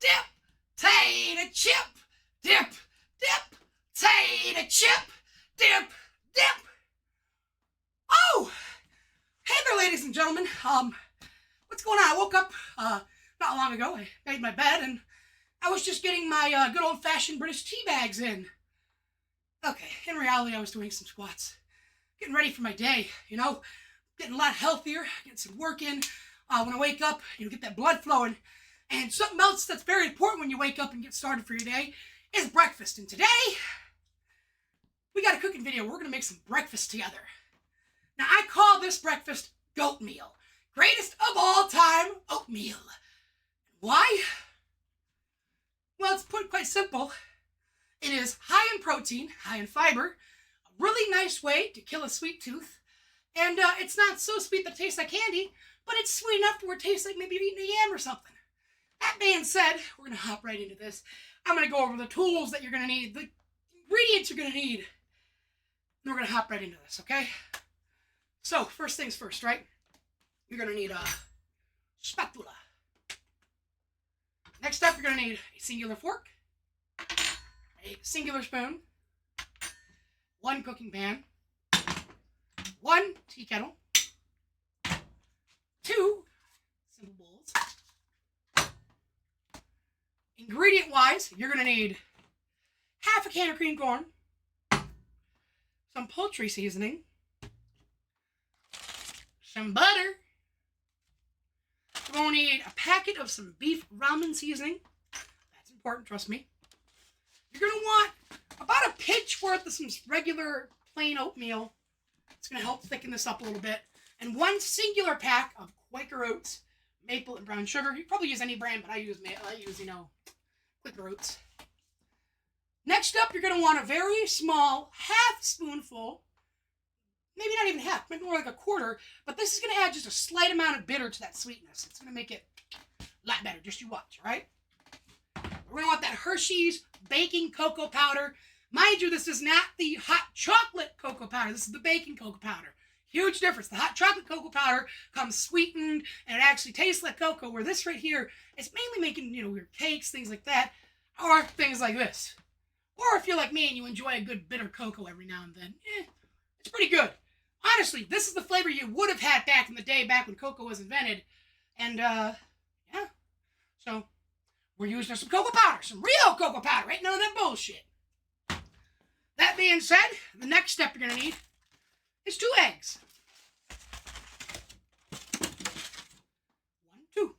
dip, tater chip, dip, dip, tater chip, dip, dip. Oh, hey there, ladies and gentlemen. What's going on? I woke up not long ago. I made my bed and I was just getting my good old-fashioned British tea bags in. Okay, in reality, I was doing some squats, getting ready for my day. You know, getting a lot healthier, getting some work in. When I wake up, get that blood flowing. And something else that's very important when you wake up and get started for your day is breakfast. And today, we got a cooking video. We're going to make some breakfast together. Now, I call this breakfast goat meal. Greatest of all time oatmeal. Why? Well, it's put quite simple. It is high in protein, high in fiber, a really nice way to kill a sweet tooth. And it's not so sweet that it tastes like candy, but it's sweet enough to where it tastes like maybe you're eating a yam or something. That being said, we're going to hop right into this. I'm going to go over the tools that you're going to need, the ingredients you're going to need. And we're going to hop right into this, okay? So, first things first, right? You're going to need a spatula. Next up, you're going to need a singular fork, a singular spoon, one cooking pan, one tea kettle, two simple bowls. Ingredient-wise, you're going to need half a can of cream corn, some poultry seasoning, some butter. You're going to need a packet of some beef ramen seasoning. That's important, trust me. You're going to want about a pinch worth of some regular plain oatmeal. It's going to help thicken this up a little bit. And one singular pack of Quaker Oats, maple and brown sugar. You can probably use any brand, but I use Quaker Oats. Next up, you're going to want a very small half spoonful, maybe not even half, maybe more like a quarter, but this is going to add just a slight amount of bitter to that sweetness. It's going to make it a lot better. Just you watch, all right? We're going to want that Hershey's baking cocoa powder. Mind you, this is not the hot chocolate cocoa powder. This is the baking cocoa powder. Huge difference. The hot chocolate cocoa powder comes sweetened and it actually tastes like cocoa, where this right here is mainly making, your cakes, things like that, or things like this. Or if you're like me and you enjoy a good bitter cocoa every now and then, it's pretty good. Honestly, this is the flavor you would have had back in the day, back when cocoa was invented. And, yeah. So, we're using some cocoa powder, some real cocoa powder, right? None of that bullshit. That being said, the next step you're going to need is 2 eggs. 1, 2.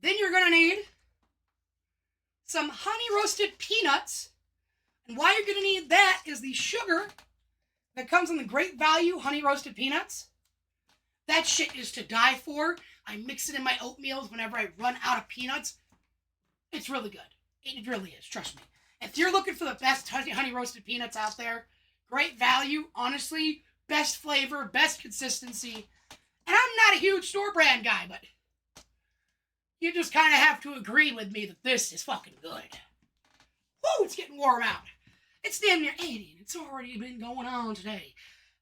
Then you're going to need some honey roasted peanuts. And why you're going to need that is the sugar that comes in the Great Value honey roasted peanuts. That shit is to die for. I mix it in my oatmeals whenever I run out of peanuts. It's really good. It really is, trust me. If you're looking for the best honey roasted peanuts out there, Great Value, honestly, best flavor, best consistency. And I'm not a huge store brand guy, but you just kind of have to agree with me that this is fucking good. Woo, it's getting warm out. It's damn near 80, and it's already been going on today.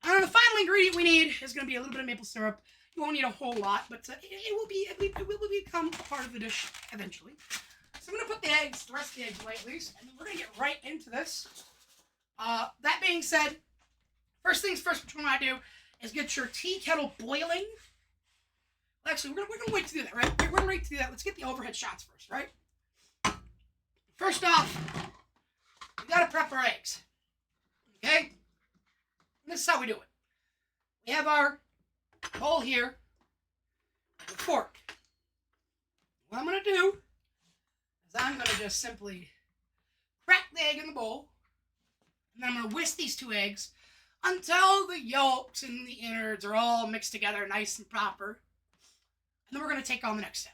The final ingredient we need is going to be a little bit of maple syrup. You won't need a whole lot, but it will become a part of the dish eventually. So I'm going to put the rest of the eggs away at least, and then we're going to get right into this. That being said, first things first, what you want to do is get your tea kettle boiling. Actually, we're going to wait to do that, right? We're going to wait to do that. Let's get the overhead shots first, right? First off, we got to prep our eggs. Okay? And this is how we do it. We have our bowl here, with a fork. What I'm going to do is I'm going to just simply crack the egg in the bowl, and then I'm going to whisk these 2 eggs until the yolks and the innards are all mixed together nice and proper. And then we're going to take on the next step.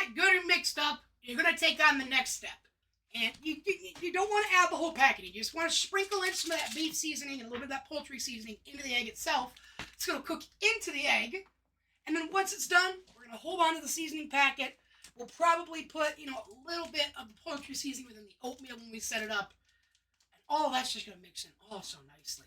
it good and mixed up, you're going to take on the next step. And you don't want to add the whole packaging. You just want to sprinkle in some of that beef seasoning and a little bit of that poultry seasoning into the egg itself. It's going to cook into the egg. And then once it's done, we're going to hold on to the seasoning packet. We'll probably put, a little bit of the poultry seasoning within the oatmeal when we set it up. And all of that's just going to mix in all so nicely.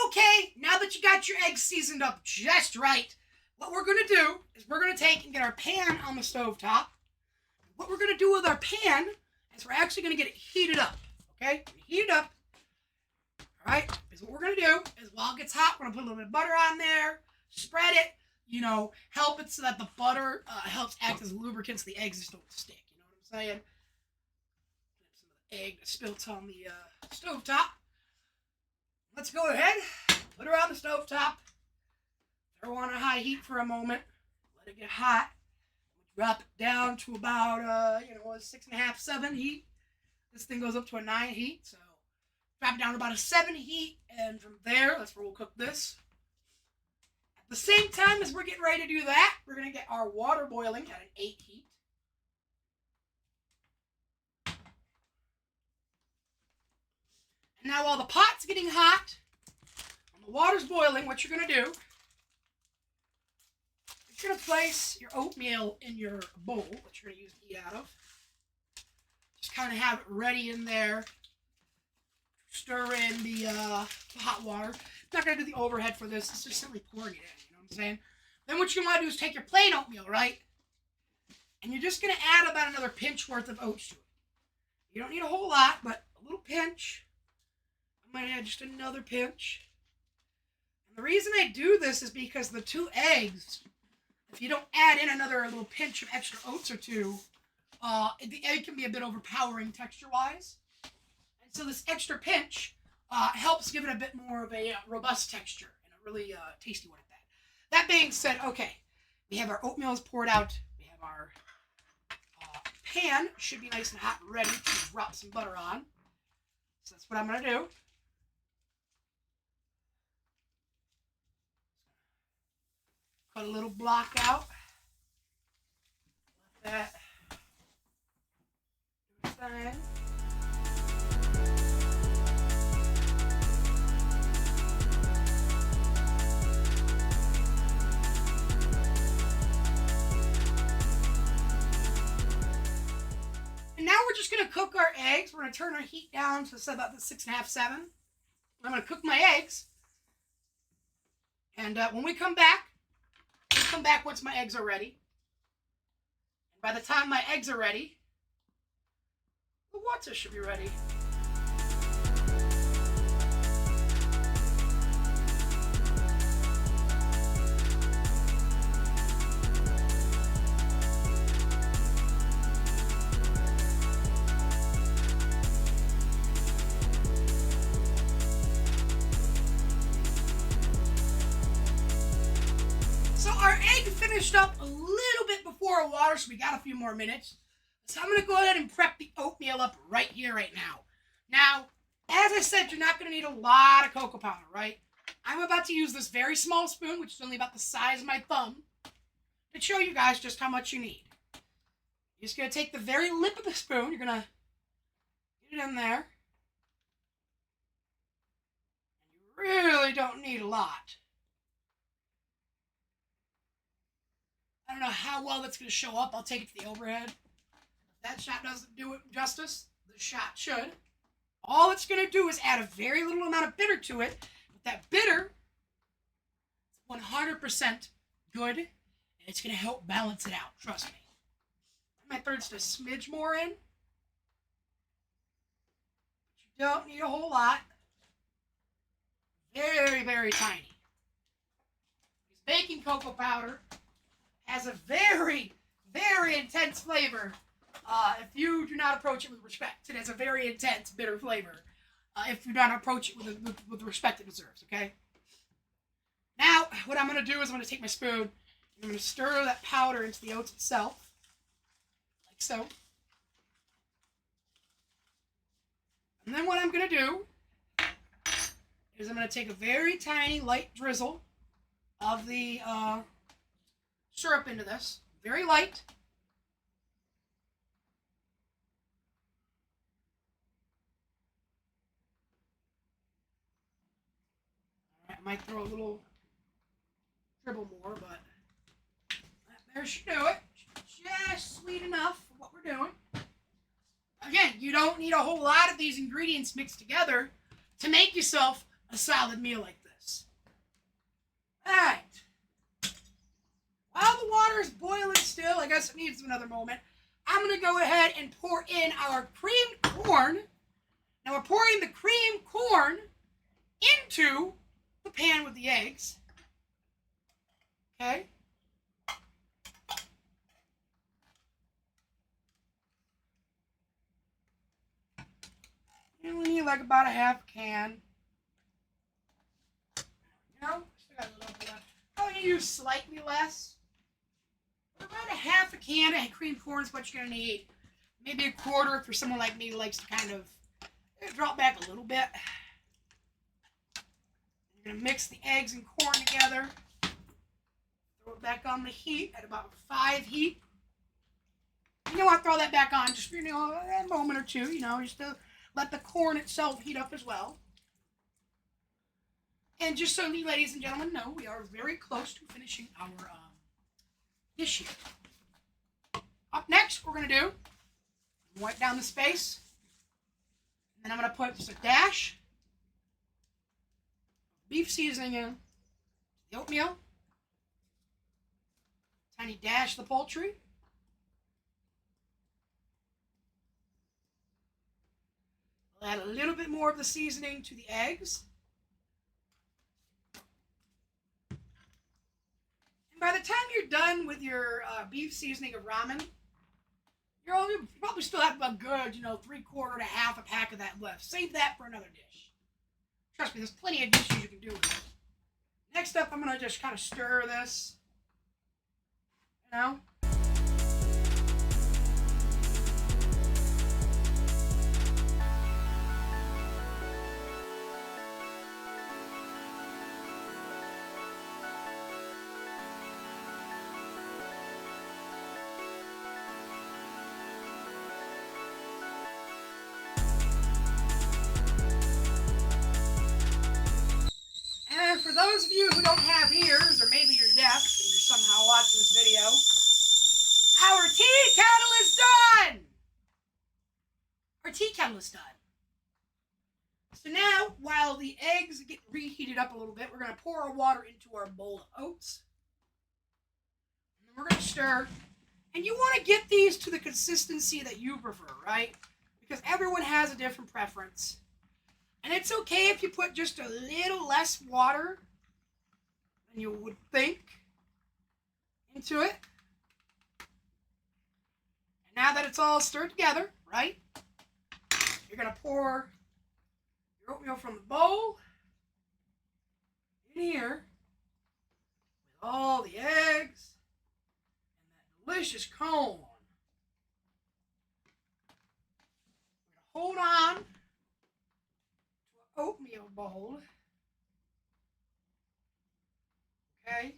Okay, now that you got your eggs seasoned up just right, what we're going to do is we're going to take and get our pan on the stove top. What we're going to do with our pan is we're actually going to get it heated up, okay? Heat it up, all right? Because what we're going to do is while it gets hot, we're going to put a little bit of butter on there, spread it, help it so that the butter helps act as a lubricant so the eggs just don't stick, you know what I'm saying? Some of the egg that spills on the stove top. Let's go ahead, put her on the stove top, throw on a high heat for a moment, let it get hot, drop it down to about, 6.5, 7 heat. This thing goes up to a 9 heat, so drop it down to about a 7 heat, and from there, that's where we'll cook this. At the same time as we're getting ready to do that, we're going to get our water boiling at an 8 heat. Now, while the pot's getting hot and the water's boiling, what you're going to do is you're going to place your oatmeal in your bowl, which you're going to use to eat out of. Just kind of have it ready in there. Stir in the hot water. I'm not going to do the overhead for this. It's just simply pouring it in, you know what I'm saying? Then what you want to do is take your plain oatmeal, right? And you're just going to add about another pinch worth of oats to it. You don't need a whole lot, but a little pinch. Might add just another pinch. And the reason I do this is because the 2 eggs, if you don't add in another little pinch of extra oats or 2, the egg can be a bit overpowering texture-wise. And so this extra pinch helps give it a bit more of a robust texture and a really tasty one at that. That being said, okay, we have our oatmeal poured out. We have our pan should be nice and hot and ready to drop some butter on. So that's what I'm going to do. Cut a little block out. Let that do its thing. And now we're just going to cook our eggs. We're going to turn our heat down to about the 6.5, 7. I'm going to cook my eggs. And when we come back once my eggs are ready. And by the time my eggs are ready, the water should be ready. So our egg finished up a little bit before water, so we got a few more minutes. So I'm going to go ahead and prep the oatmeal up right here, right now. Now, as I said, you're not going to need a lot of cocoa powder, right? I'm about to use this very small spoon, which is only about the size of my thumb, to show you guys just how much you need. You're just going to take the very lip of the spoon. You're going to get it in there. And you really don't need a lot. I don't know how well that's going to show up. I'll take it to the overhead. If that shot doesn't do it justice, the shot should. All it's going to do is add a very little amount of bitter to it. But that bitter is 100% good, and it's going to help balance it out. Trust me. I might throw just a smidge more in. Don't need a whole lot. Very, very tiny. This baking cocoa powder has a very, very intense flavor. If you do not approach it with respect, it has a very intense, bitter flavor. If you do not approach it with the respect it deserves, okay? Now, what I'm going to do is I'm going to take my spoon and I'm going to stir that powder into the oats itself, like so. And then what I'm going to do is I'm going to take a very tiny, light drizzle of the syrup into this. Very light. I might throw a little dribble more, but there should do it. Just sweet enough for what we're doing. Again, you don't need a whole lot of these ingredients mixed together to make yourself a solid meal like this. Alright. While the water is boiling still, I guess it needs another moment, I'm going to go ahead and pour in our creamed corn. Now we're pouring the creamed corn into the pan with the eggs. Okay? And we need like about a half can. You know, still got a little bit left. I'm going to use slightly less. About a half a can of creamed corn is what you're going to need. Maybe a quarter for someone like me who likes to kind of drop back a little bit. You're going to mix the eggs and corn together. Throw it back on the heat at about 5 heat. You know what? Throw that back on just for a moment or two, just to let the corn itself heat up as well. And just so you ladies and gentlemen know, we are very close to finishing our dish here. Up next, what we're going to do, wipe down the space. And then I'm going to put just a dash of beef seasoning in the oatmeal. Tiny dash of the poultry. I'll add a little bit more of the seasoning to the eggs. And by the time you're done with your beef seasoning of ramen, you probably still have a good, 3/4 to half a pack of that left. Save that for another dish. Trust me, there's plenty of dishes you can do with it. Next up, I'm going to just kind of stir this. And for those of you who don't have ears, or maybe you're deaf and you're somehow watching this video, our tea kettle is done! Our tea kettle is done. So now, while the eggs get reheated up a little bit, we're going to pour our water into our bowl of oats. And then we're going to stir. And you want to get these to the consistency that you prefer, right? Because everyone has a different preference. And it's okay if you put just a little less water than you would think into it. And now that it's all stirred together, right? You're going to pour your oatmeal from the bowl in here with all the eggs and that delicious cone. We're going to hold on to an oatmeal bowl. Okay?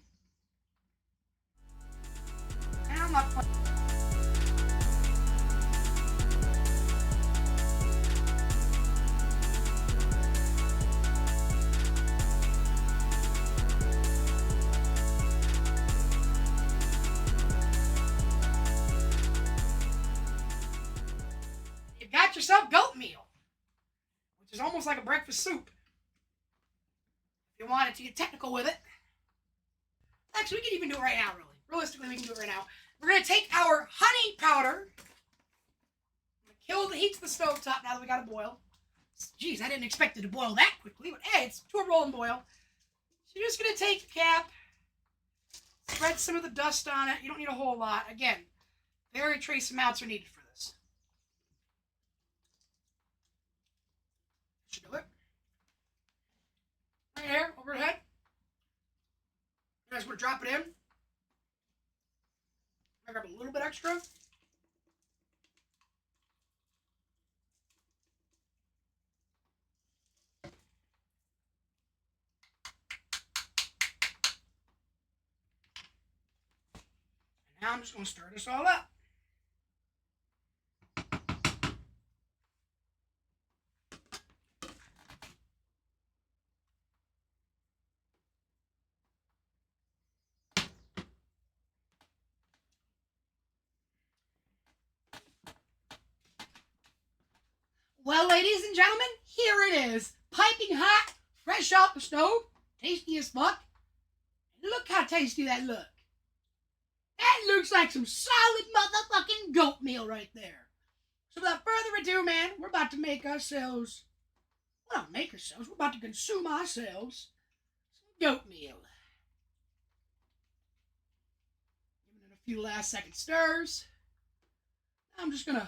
And I'm not putting yourself goat meal, which is almost like a breakfast soup. If you wanted to get technical with it. Actually, we can even do it right now, really. Realistically, we can do it right now. We're going to take our honey powder. I'm going to kill the heat to the stove top now that we got it boiled. Geez, I didn't expect it to boil that quickly, but hey, it's to a rolling boil. So you're just going to take the cap, spread some of the dust on it. You don't need a whole lot. Again, very trace amounts are needed for this. Should do it. Right here, overhead. You guys want to drop it in? I grab a little bit extra. Now I'm just going to stir this all up. Well, ladies and gentlemen, here it is. Piping hot, fresh off the stove, tasty as fuck. Look how tasty that looks. That looks like some solid motherfucking goat meal right there. So without further ado, man, we're about to make ourselves, well, not make ourselves, we're about to consume ourselves some goat meal. Giving it a few last second stirs. I'm just going to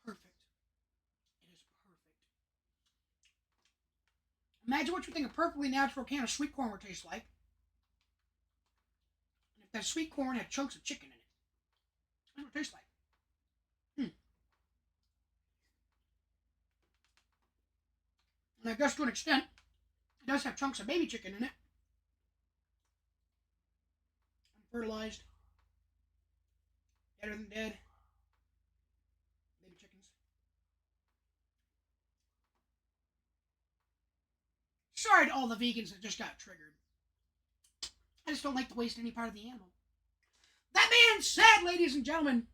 perfect. It is perfect. Imagine what you think a perfectly natural can of sweet corn would taste like. And if that sweet corn had chunks of chicken in it. That's what it tastes like. And I guess to an extent, it does have chunks of baby chicken in it. Unfertilized. Better than dead. Baby chickens. Sorry to all the vegans that just got triggered. I just don't like to waste any part of the animal. That being said, ladies and gentlemen,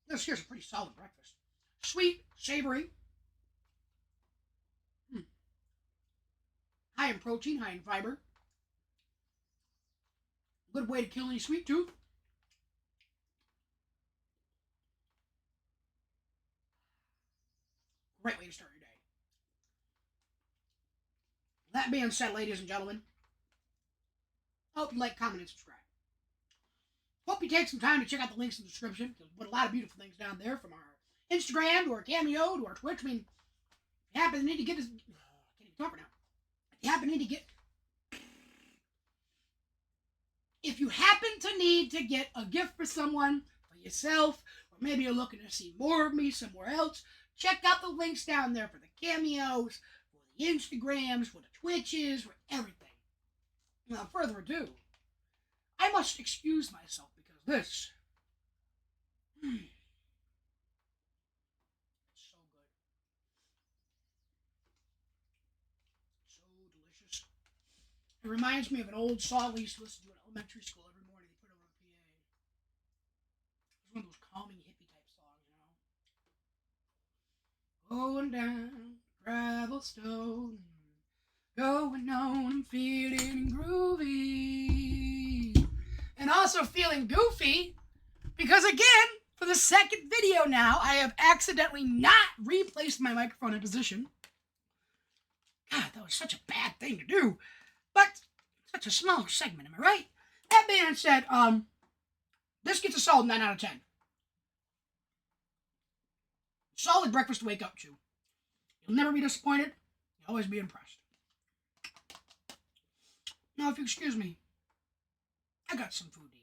this here's a pretty solid breakfast. Sweet, savory. High in protein, high in fiber. Good way to kill any sweet tooth. Great way to start your day. That being said, ladies and gentlemen, I hope you like, comment, and subscribe. Hope you take some time to check out the links in the description. Because we put a lot of beautiful things down there, from our Instagram to our Cameo to our Twitch. I mean, if you happen to need to get this, I can't even talk right now. If you happen to need to get a gift for someone, for yourself, or maybe you're looking to see more of me somewhere else, check out the links down there for the Cameos, for the Instagrams, for the Twitches, for everything. Without further ado, I must excuse myself because this it's so good. So delicious. It reminds me of an old song we used to listen to in elementary school every morning. They put it over the PA. It was one of those calming hippie type songs, you know. Going down gravel stone, going on, feeling groovy, and also feeling goofy because, again, for the second video now, I have accidentally not replaced my microphone in position. God, that was such a bad thing to do. But such a small segment, am I right? That being said, this gets a solid 9 out of 10. Solid breakfast to wake up to. You'll never be disappointed. You'll always be impressed. Now, if you excuse me, I got some food to eat.